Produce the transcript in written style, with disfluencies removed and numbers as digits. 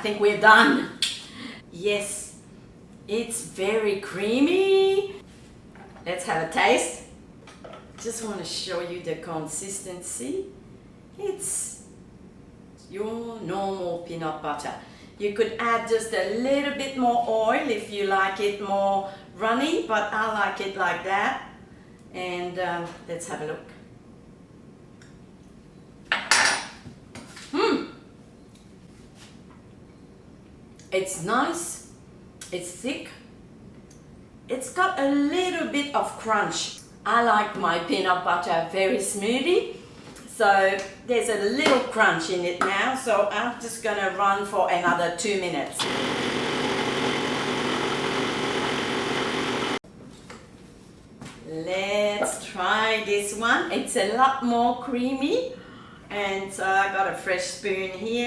think we're done. Yes, it's very creamy. Let's have a taste. Just want to show you the consistency. It's your normal peanut butter. You could add just a little bit more oil if you like it more runny, but I like it like that. And let's have a look. It's nice, it's thick, it's got a little bit of crunch. I like my peanut butter very smoothie, so there's a little crunch in it now, so I'm just gonna run for another 2 minutes. Let's try this one. It's a lot more creamy, and so I got a fresh spoon here.